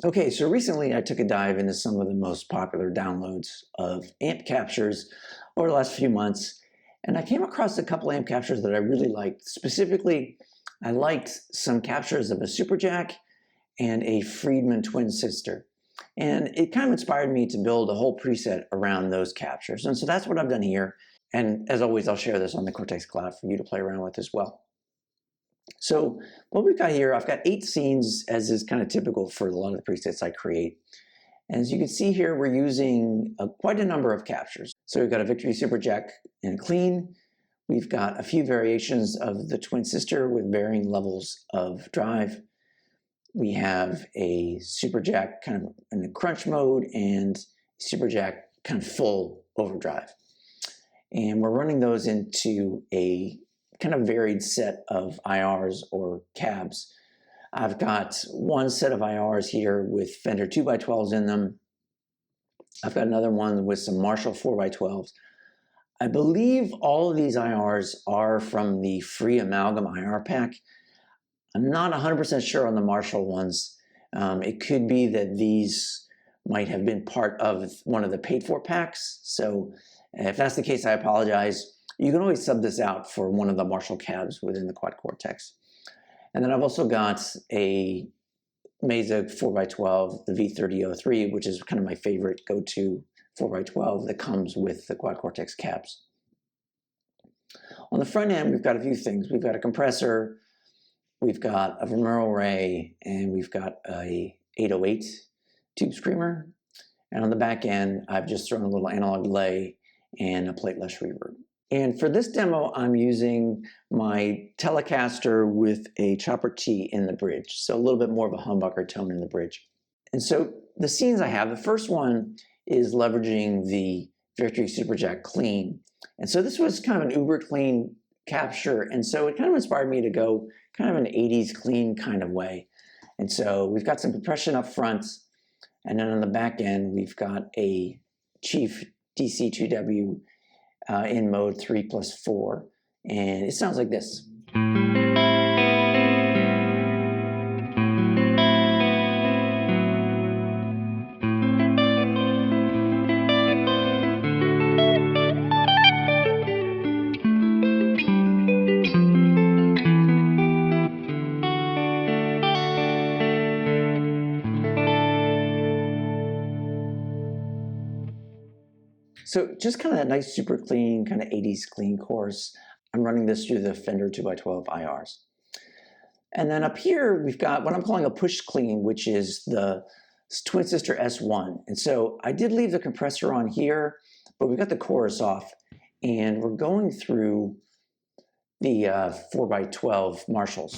Okay, so recently I took a dive into some of the most popular downloads of amp captures over the last few months, and I came across a couple amp captures that I really liked. Specifically, I liked some captures of a Super Jack and a Friedman twin sister. And it kind of inspired me to build a whole preset around those captures. And so that's what I've done here. And as always, I'll share this on the Cortex Cloud for you to play around with as well. So what we've got here, I've got 8 scenes, as is kind of typical for a lot of the presets I create. And as you can see here, we're using quite a number of captures. So we've got a Victory Super Jack in clean. We've got a few variations of the twin sister with varying levels of drive. We have a Super Jack kind of in the crunch mode and Super Jack kind of full overdrive. And we're running those into a kind of varied set of IRs or cabs. I've got one set of IRs here with Fender 2x12s in them. I've got another one with some Marshall 4x12s. I believe all of these IRs are from the free Amalgam IR pack. I'm not 100% sure on the Marshall ones. It could be that these might have been part of one of the paid for packs. So if that's the case, I apologize. You can always sub this out for one of the Marshall cabs within the Quad Cortex. And then I've also got a Mesa 4x12, the V3003, which is kind of my favorite go-to 4x12 that comes with the Quad Cortex cabs. On the front end, we've got a few things. We've got a compressor, we've got a Vermeer array, and we've got a 808 tube screamer. And on the back end, I've just thrown a little analog delay and a plateless reverb. And for this demo, I'm using my Telecaster with a Chopper T in the bridge. So a little bit more of a humbucker tone in the bridge. And so the scenes I have, the first one is leveraging the Victory Super Jack clean. And so this was kind of an uber clean capture. And so it kind of inspired me to go kind of an 80s clean kind of way. And so we've got some compression up front. And then on the back end, we've got a Chief DC2W in mode 3+4, and it sounds like this. So just kind of a nice, super clean, kind of 80s clean chorus. I'm running this through the Fender 2x12 IRs. And then up here, we've got what I'm calling a push clean, which is the Twin Sister S1. And so I did leave the compressor on here, but we've got the chorus off. And we're going through the 4x12 Marshalls.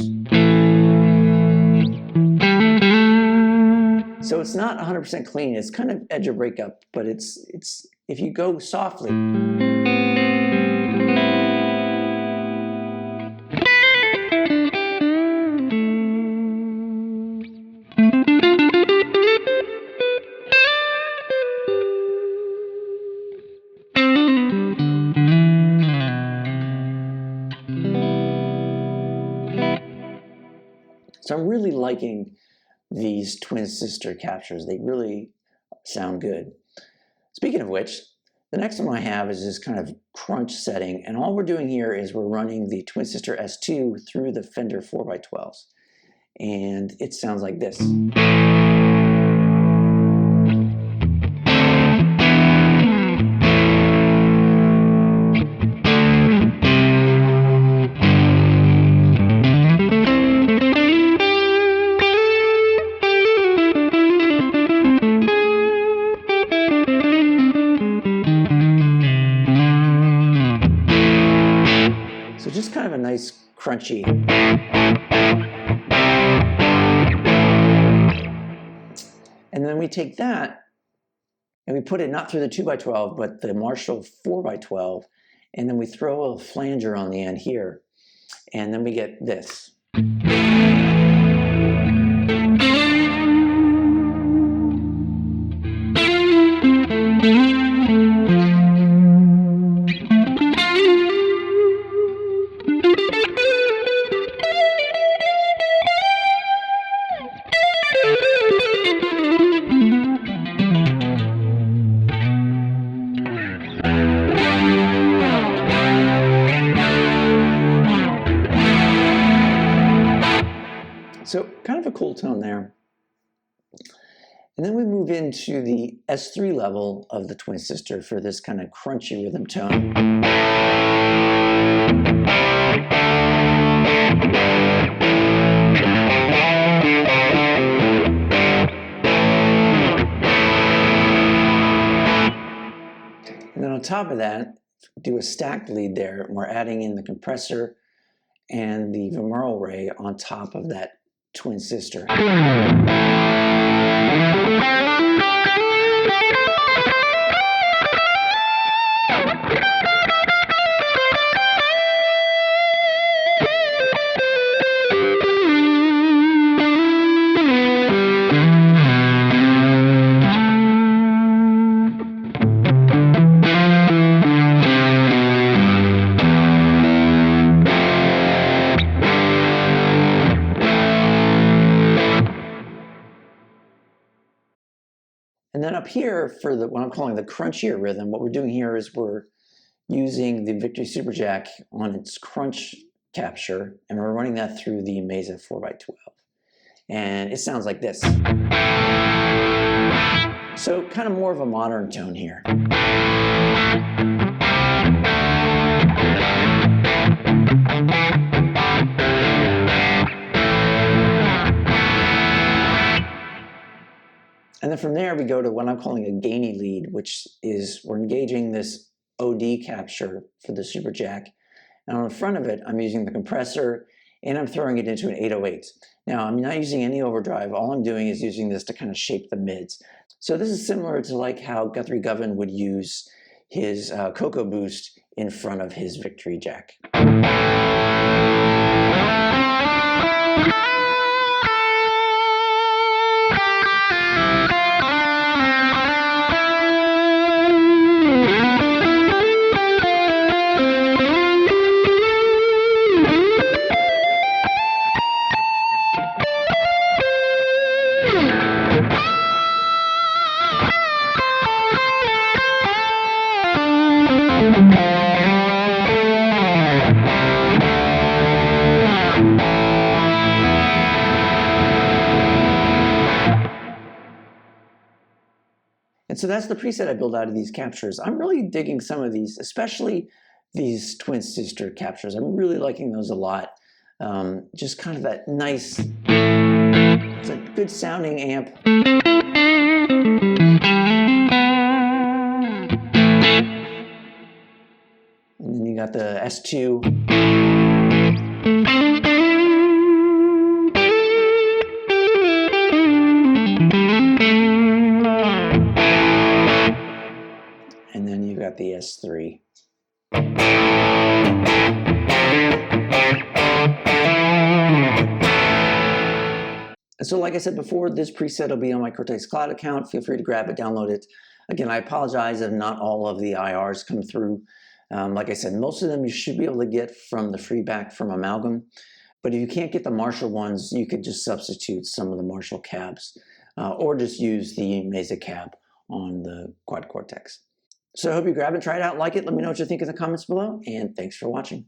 So it's not 100% clean. It's kind of edge of breakup, but it's if you go softly. So I'm really liking these twin sister captures. They really sound good. Speaking of which, the next one I have is this kind of crunch setting, and all we're doing here is we're running the Twin Sister S2 through the Fender 4x12s, and it sounds like this. So just kind of a nice crunchy. And then we take that and we put it not through the 2x12, but the Marshall 4x12, and then we throw a flanger on the end here, and then we get this. cool tone there. And then we move into the S3 level of the Twin Sister for this kind of crunchy rhythm tone. And then on top of that, do a stacked lead there. We're adding in the compressor and the Vimurl array on top of that Twin Sister. And then up here for what I'm calling the crunchier rhythm, what we're doing here is we're using the Victory Super Jack on its crunch capture, and we're running that through the Mesa 4x12. And it sounds like this. So kind of more of a modern tone here. And then from there, we go to what I'm calling a gainy lead, which is we're engaging this OD capture for the Super Jack. And on the front of it, I'm using the compressor and I'm throwing it into an 808. Now, I'm not using any overdrive. All I'm doing is using this to kind of shape the mids. So this is similar to like how Guthrie Govan would use his Cocoa Boost in front of his Victory Jack. And so that's the preset I built out of these captures. I'm really digging some of these, especially these Twin Sister captures. I'm really liking those a lot. Just kind of that nice, it's a good sounding amp. And then you got the S2. And then you got the S3. And so like I said before, this preset will be on my Cortex Cloud account. Feel free to grab it, download it. Again, I apologize if not all of the IRs come through. Like I said, most of them you should be able to get from the feedback from Amalgam. But if you can't get the Marshall ones, you could just substitute some of the Marshall cabs or just use the Mesa cab on the Quad Cortex. So I hope you grab it, try it out, like it. Let me know what you think in the comments below, and thanks for watching.